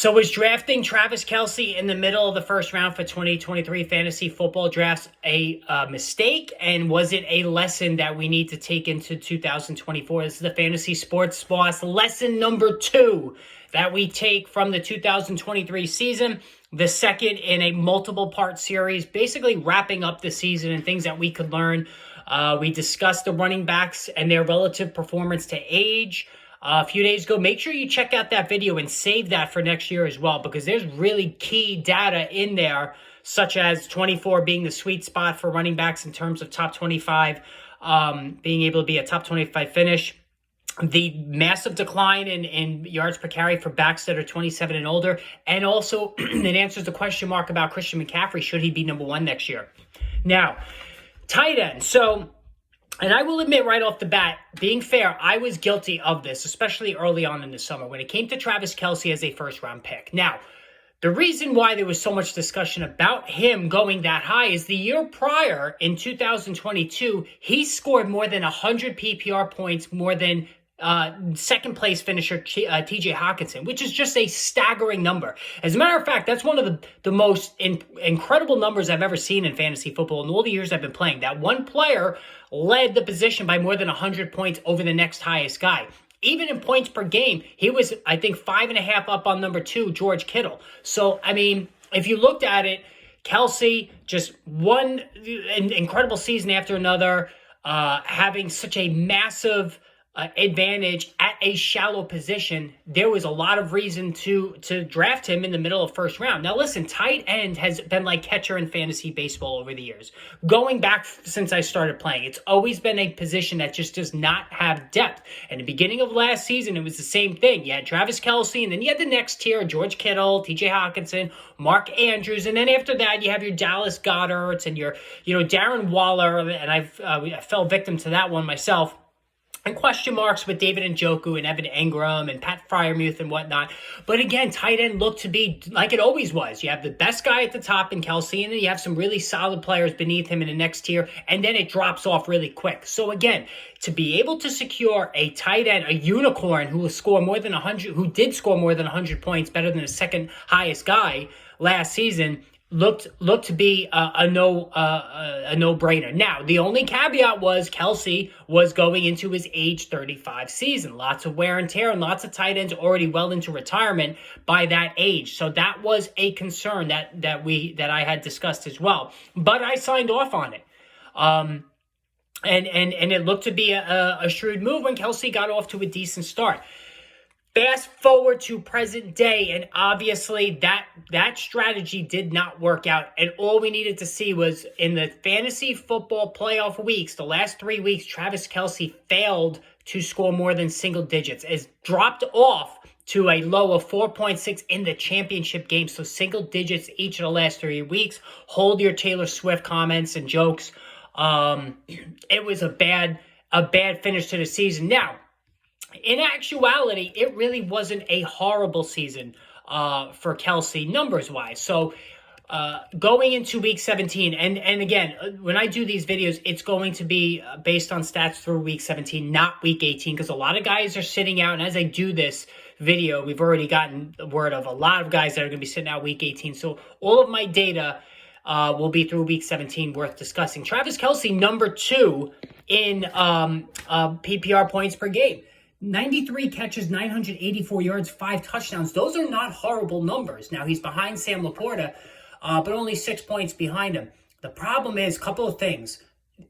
So was drafting Travis Kelce in the middle of the first round for 2023 fantasy football drafts a mistake? And was it a lesson that we need to take into 2024? This is the Fantasy Sports Boss lesson number 2 that we take from the 2023 season, the second in a multiple part series, basically wrapping up the season and things that we could learn. We discussed the running backs and their relative performance to age a few days ago. Make sure you check out that video and save that for next year as well, because there's really key data in there, such as 24 being the sweet spot for running backs in terms of top 25, being able to be a top 25 finish. The massive decline in yards per carry for backs that are 27 and older. And also, it answers the question mark about Christian McCaffrey. Should he be number 1 next year? Now, tight end. And I will admit right off the bat, being fair, I was guilty of this, especially early on in the summer when it came to Travis Kelce as a first-round pick. Now, the reason why there was so much discussion about him going that high is the year prior, in 2022, he scored more than 100 PPR points, more than second-place finisher TJ Hockenson, which is just a staggering number. As a matter of fact, that's one of the most incredible numbers I've ever seen in fantasy football in all the years I've been playing. That one player led the position by more than 100 points over the next highest guy. Even in points per game, he was, I think, 5.5 up on number 2, George Kittle. So, I mean, if you looked at it, Kelce just one incredible season after another, having such a massive advantage at a shallow position. There was a lot of reason to draft him in the middle of first round. Now listen, tight end has been like catcher in fantasy baseball over the years. Going back since I started playing, it's always been a position that just does not have depth. In the beginning of last season, it was the same thing. You had Travis Kelce, and then you had the next tier, George Kittle, TJ Hockenson, Mark Andrews, and then after that, you have your Dallas Goederts and your, Darren Waller, and I fell victim to that one myself. And question marks with David Njoku and Evan Engram and Pat Freiermuth and whatnot. But again, tight end looked to be like it always was. You have the best guy at the top in Kelce, and then you have some really solid players beneath him in the next tier, and then it drops off really quick. So again, to be able to secure a tight end, a unicorn who will score more than 100, who did score more than 100 points, better than the second highest guy last season, looked to be a no-brainer. Now, the only caveat was Kelce was going into his age 35 season. Lots of wear and tear and lots of tight ends already well into retirement by that age. So that was a concern that I had discussed as well. But I signed off on it. And it looked to be a shrewd move when Kelce got off to a decent start. Fast forward to present day, and obviously that strategy did not work out. And all we needed to see was in the fantasy football playoff weeks, the last 3 weeks, Travis Kelce failed to score more than single digits, as dropped off to a low of 4.6 in the championship game. So single digits each of the last 3 weeks. Hold your Taylor Swift comments and jokes. It was a bad finish to the season. Now, in actuality, it really wasn't a horrible season for Kelce numbers-wise. So going into week 17, and again, when I do these videos, it's going to be based on stats through week 17, not week 18, because a lot of guys are sitting out. And as I do this video, we've already gotten word of a lot of guys that are going to be sitting out week 18. So all of my data will be through week 17 worth discussing. Travis Kelce, number 2 in PPR points per game. 93 catches, 984 yards, 5 touchdowns. Those are not horrible numbers. Now, he's behind Sam Laporta, but only 6 points behind him. The problem is a couple of things.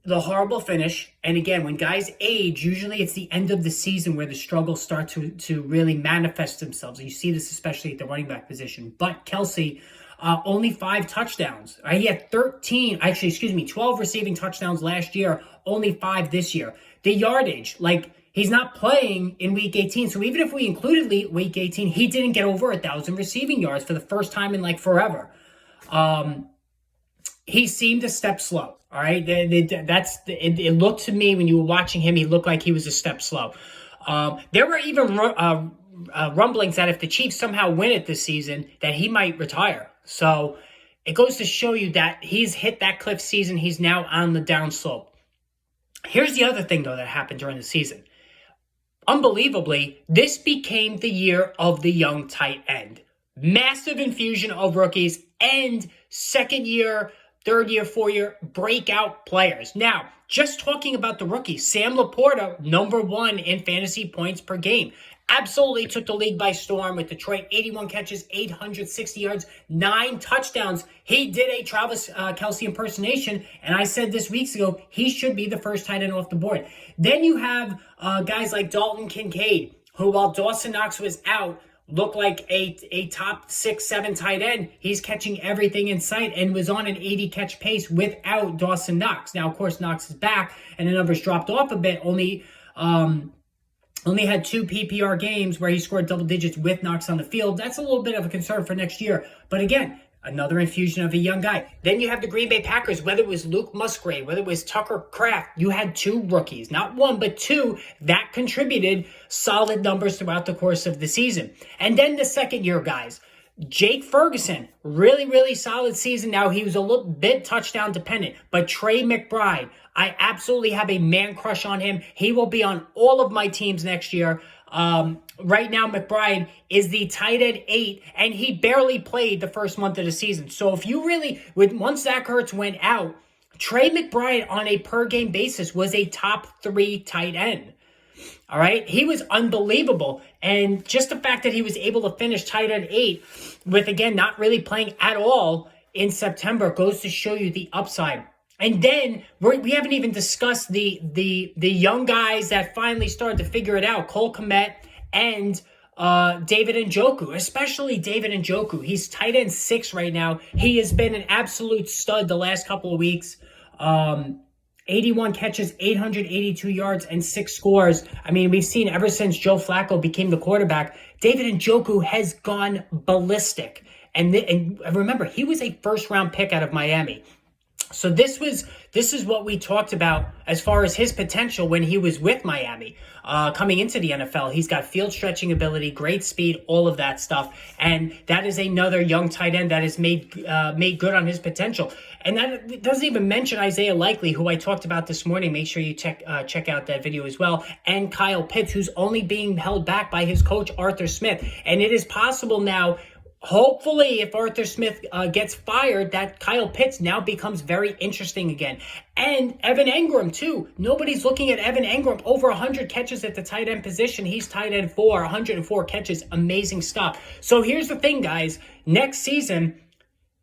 The horrible finish, and again, when guys age, usually it's the end of the season where the struggles start to really manifest themselves. And you see this especially at the running back position. But Kelce, only 5 touchdowns. He had 12 receiving touchdowns last year, only 5 this year. The yardage, he's not playing in week 18. So even if we included week 18, he didn't get over 1,000 receiving yards for the first time in forever. He seemed a step slow. All right. It looked to me when you were watching him, he looked like he was a step slow. There were even rumblings that if the Chiefs somehow win it this season, that he might retire. So it goes to show you that he's hit that cliff season. He's now on the downslope. Here's the other thing, though, that happened during the season. Unbelievably, this became the year of the young tight end. massive infusion of rookies and second year, third year, 4-year breakout players. Now, just talking about the rookies, Sam Laporta, number 1 in fantasy points per game. Absolutely took the league by storm with Detroit. 81 catches, 860 yards, 9 touchdowns. He did a Travis Kelce impersonation, and I said this weeks ago, he should be the first tight end off the board. Then you have guys like Dalton Kincaid, who while Dawson Knox was out, looked like a top 6-7 tight end. He's catching everything in sight and was on an 80 catch pace without Dawson Knox. Now, of course, Knox is back and the numbers dropped off a bit. Only had 2 PPR games where he scored double digits with Knox on the field. That's a little bit of a concern for next year. But again, another infusion of a young guy. Then you have the Green Bay Packers, whether it was Luke Musgrave, whether it was Tucker Kraft, you had 2 rookies, not 1, but 2 that contributed solid numbers throughout the course of the season. And then the second year guys, Jake Ferguson, really, really solid season. Now, he was a little bit touchdown dependent, but Trey McBride, I absolutely have a man crush on him. He will be on all of my teams next year. Right now, McBride is the tight end 8, and he barely played the first month of the season. So if you really, once Zach Ertz went out, Trey McBride on a per game basis was a top 3 tight end. All right. He was unbelievable. And just the fact that he was able to finish tight end 8 with, again, not really playing at all in September goes to show you the upside. And then we haven't even discussed the young guys that finally started to figure it out. Cole Kmet and David Njoku, especially David Njoku. He's tight end 6 right now. He has been an absolute stud the last couple of weeks. 81 catches, 882 yards, and 6 scores. I mean, we've seen ever since Joe Flacco became the quarterback, David Njoku has gone ballistic. And remember, he was a first-round pick out of Miami. So this is what we talked about as far as his potential when he was with Miami, coming into the NFL. He's got field stretching ability, great speed, all of that stuff. And that is another young tight end that has made good on his potential. And that doesn't even mention Isaiah Likely, who I talked about this morning. Make sure you check out that video as well. And Kyle Pitts, who's only being held back by his coach, Arthur Smith. And it is possible now, hopefully, if Arthur Smith gets fired, that Kyle Pitts now becomes very interesting again. And Evan Engram, too. Nobody's looking at Evan Engram. Over 100 catches at the tight end position. He's tight end 4, 104 catches. Amazing stuff. So here's the thing, guys. Next season,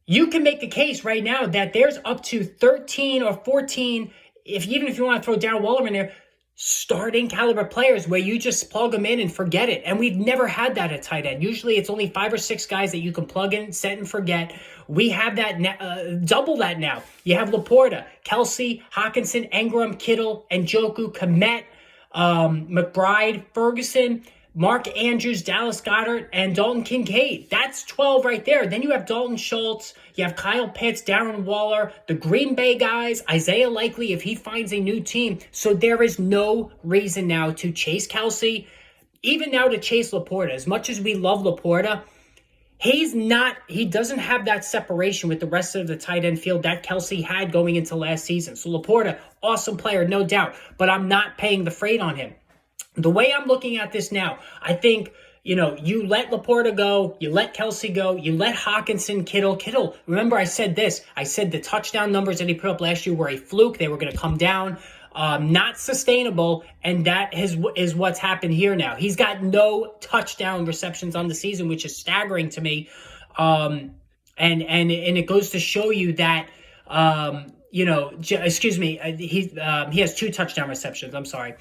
you can make the case right now that there's up to 13 or 14, even if you want to throw Darren Waller in there, starting caliber players where you just plug them in and forget it. And we've never had that at tight end. Usually it's only 5 or 6 guys that you can plug in, set and forget. We have that, double that now. You have Laporta, Kelce, Hockenson, Engram, Kittle, Njoku, Kmet, McBride, Ferguson, Mark Andrews, Dallas Goedert, and Dalton Kincaid. That's 12 right there. Then you have Dalton Schultz, you have Kyle Pitts, Darren Waller, the Green Bay guys, Isaiah Likely if he finds a new team. So there is no reason now to chase Kelce, even now to chase Laporta. As much as we love Laporta, he doesn't have that separation with the rest of the tight end field that Kelce had going into last season. So Laporta, awesome player, no doubt, but I'm not paying the freight on him. The way I'm looking at this now, I think, you let Laporta go, you let Kelce go, you let Hockenson, Kittle. Remember I said this. I said the touchdown numbers that he put up last year were a fluke. They were going to come down, not sustainable, and that is what's happened here now. He's got no touchdown receptions on the season, which is staggering to me. And it goes to show you that, he has 2 touchdown receptions. I'm sorry.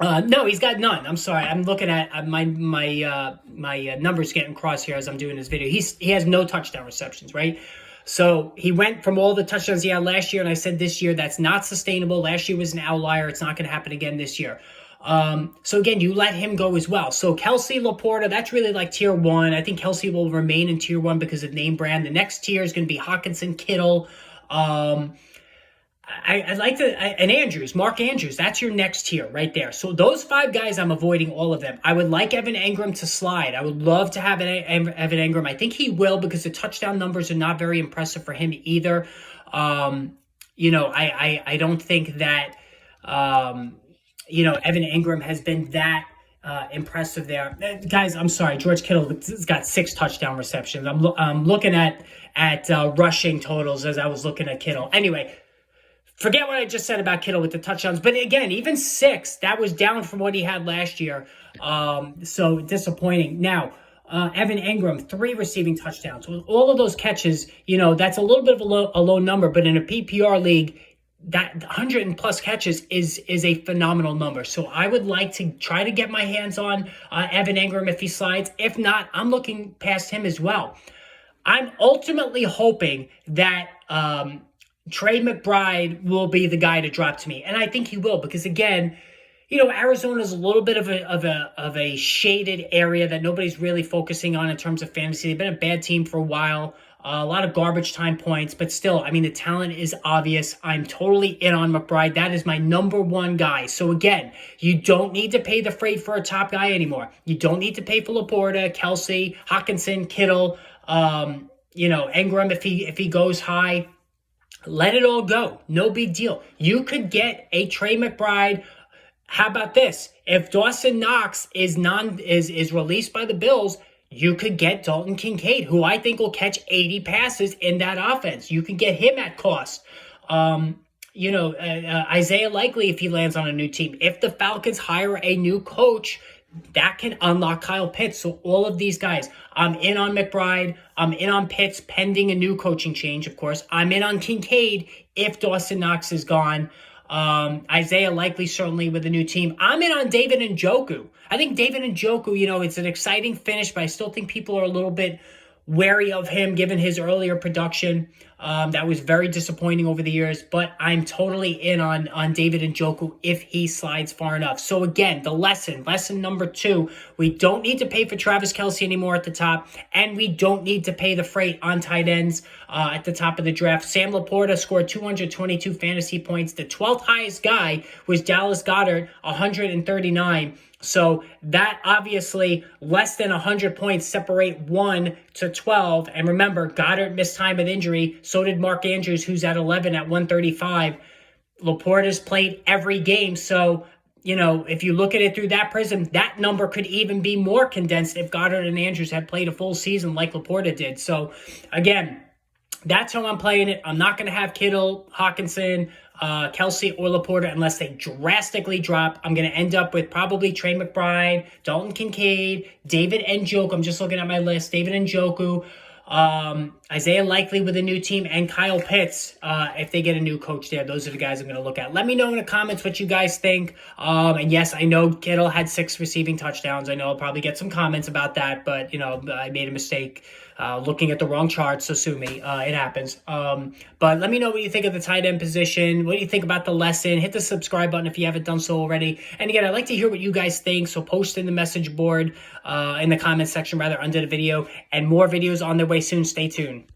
No, he's got none. I'm sorry. I'm looking at my numbers getting crossed here as I'm doing this video. He has no touchdown receptions, right? So he went from all the touchdowns he had last year, and I said this year that's not sustainable. Last year was an outlier. It's not going to happen again this year. So again, you let him go as well. So Kelce, Laporta, that's really like tier 1. I think Kelce will remain in tier 1 because of name brand. The next tier is going to be Hockenson, Kittle, and Andrews, Mark Andrews, that's your next tier right there. So those 5 guys, I'm avoiding all of them. I would like Evan Engram to slide. I would love to have Evan Engram. I think he will because the touchdown numbers are not very impressive for him either. I don't think that, Evan Engram has been that impressive there. Guys, I'm sorry. George Kittle has got 6 touchdown receptions. I'm looking at rushing totals as I was looking at Kittle. Anyway, forget what I just said about Kittle with the touchdowns. But again, even 6, that was down from what he had last year. So disappointing. Now, Evan Engram, 3 receiving touchdowns. With all of those catches, that's a little bit of a low number. But in a PPR league, that 100 plus catches is a phenomenal number. So I would like to try to get my hands on Evan Engram if he slides. If not, I'm looking past him as well. I'm ultimately hoping that Trey McBride will be the guy to drop to me. And I think he will, because again, Arizona is a little bit of a shaded area that nobody's really focusing on in terms of fantasy. They've been a bad team for a while. A lot of garbage time points, but still, the talent is obvious. I'm totally in on McBride. That is my number 1 guy. So again, you don't need to pay the freight for a top guy anymore. You don't need to pay for Laporta, Kelce, Hockenson, Kittle, Engram if he goes high. Let it all go. No big deal. You could get a Trey McBride. How about this? If Dawson Knox is released by the Bills, you could get Dalton Kincaid, who I think will catch 80 passes in that offense. You can get him at cost. Isaiah Likely if he lands on a new team. If the Falcons hire a new coach, that can unlock Kyle Pitts. So all of these guys, I'm in on McBride. I'm in on Pitts pending a new coaching change, of course. I'm in on Kincaid if Dawson Knox is gone. Isaiah Likely certainly with a new team. I'm in on David Njoku. I think David Njoku, it's an exciting finish, but I still think people are a little bit wary of him given his earlier production. That was very disappointing over the years, but I'm totally in on David Njoku if he slides far enough. So again, the lesson number 2, we don't need to pay for Travis Kelce anymore at the top, and we don't need to pay the freight on tight ends at the top of the draft. Sam Laporta scored 222 fantasy points. The 12th highest guy was Dallas Goedert, 139. So that obviously less than 100 points separate 1 to 12. And remember, Goddard missed time with injury. So did Mark Andrews, who's at 11 at 135. Laporta's played every game. So, if you look at it through that prism, that number could even be more condensed if Goddard and Andrews had played a full season like Laporta did. So, again, that's how I'm playing it. I'm not going to have Kittle, Hockenson, Kelce, or Laporta unless they drastically drop. I'm going to end up with probably Trey McBride, Dalton Kincaid, David Njoku. I'm just looking at my list. David Njoku, Isaiah Likely with a new team, and Kyle Pitts if they get a new coach there. Those are the guys I'm going to look at. Let me know in the comments what you guys think. And yes, I know Kittle had 6 receiving touchdowns. I know I'll probably get some comments about that, but I made a mistake looking at the wrong chart, so sue me. It happens. But let me know what you think of the tight end position. What do you think about the lesson? Hit the subscribe button if you haven't done so already. And again, I'd like to hear what you guys think, so post in the message board, in the comment section rather, under the video. And more videos on their way soon. Stay tuned.